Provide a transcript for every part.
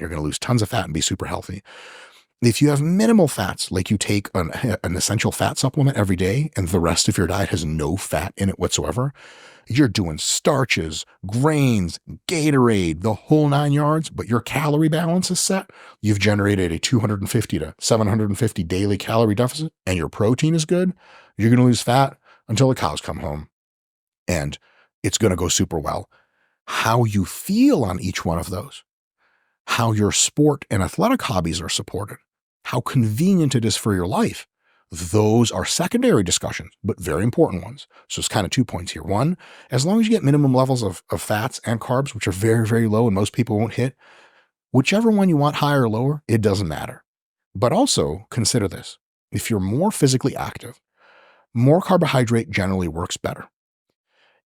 You're going to lose tons of fat and be super healthy. If you have minimal fats, like you take an essential fat supplement every day and the rest of your diet has no fat in it whatsoever, you're doing starches, grains, Gatorade, the whole 9 yards, but your calorie balance is set. You've generated a 250 to 750 daily calorie deficit and your protein is good. You're going to lose fat until the cows come home. And it's going to go super well. How you feel on each one of those, how your sport and athletic hobbies are supported, how convenient it is for your life, those are secondary discussions, but very important ones. So it's kind of 2 points here. One, as long as you get minimum levels of fats and carbs, which are very, very low and most people won't hit, whichever one you want, higher or lower, it doesn't matter. But also consider this. If you're more physically active, more carbohydrate generally works better.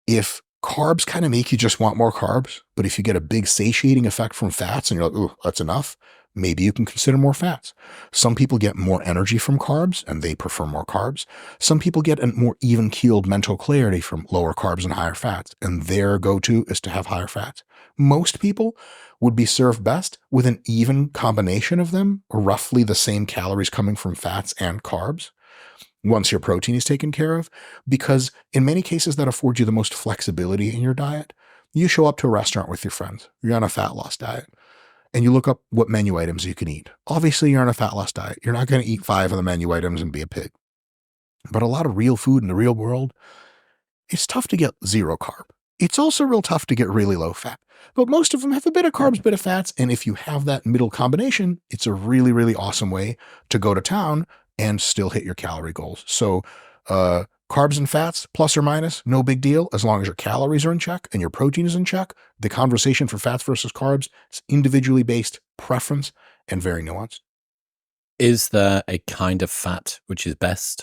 If carbs kind of make you just want more carbs, but if you get a big satiating effect from fats and you're like, oh, that's enough, maybe you can consider more fats. Some people get more energy from carbs and they prefer more carbs. Some people get a more even-keeled mental clarity from lower carbs and higher fats, and their go-to is to have higher fats. Most people would be served best with an even combination of them, or roughly the same calories coming from fats and carbs, once your protein is taken care of, because in many cases that affords you the most flexibility in your diet. You show up to a restaurant with your friends, you're on a fat loss diet, and you look up what menu items you can eat. Obviously, you're on a fat loss diet. You're not going to eat 5 of the menu items and be a pig. But a lot of real food in the real world, it's tough to get zero carb. It's also real tough to get really low fat. But most of them have a bit of carbs, bit of fats, and if you have that middle combination, it's a really, really awesome way to go to town and still hit your calorie goals. So carbs and fats, plus or minus, no big deal, as long as your calories are in check and your protein is in check. The conversation for fats versus carbs is individually based preference and very nuanced. Is there a kind of fat which is best?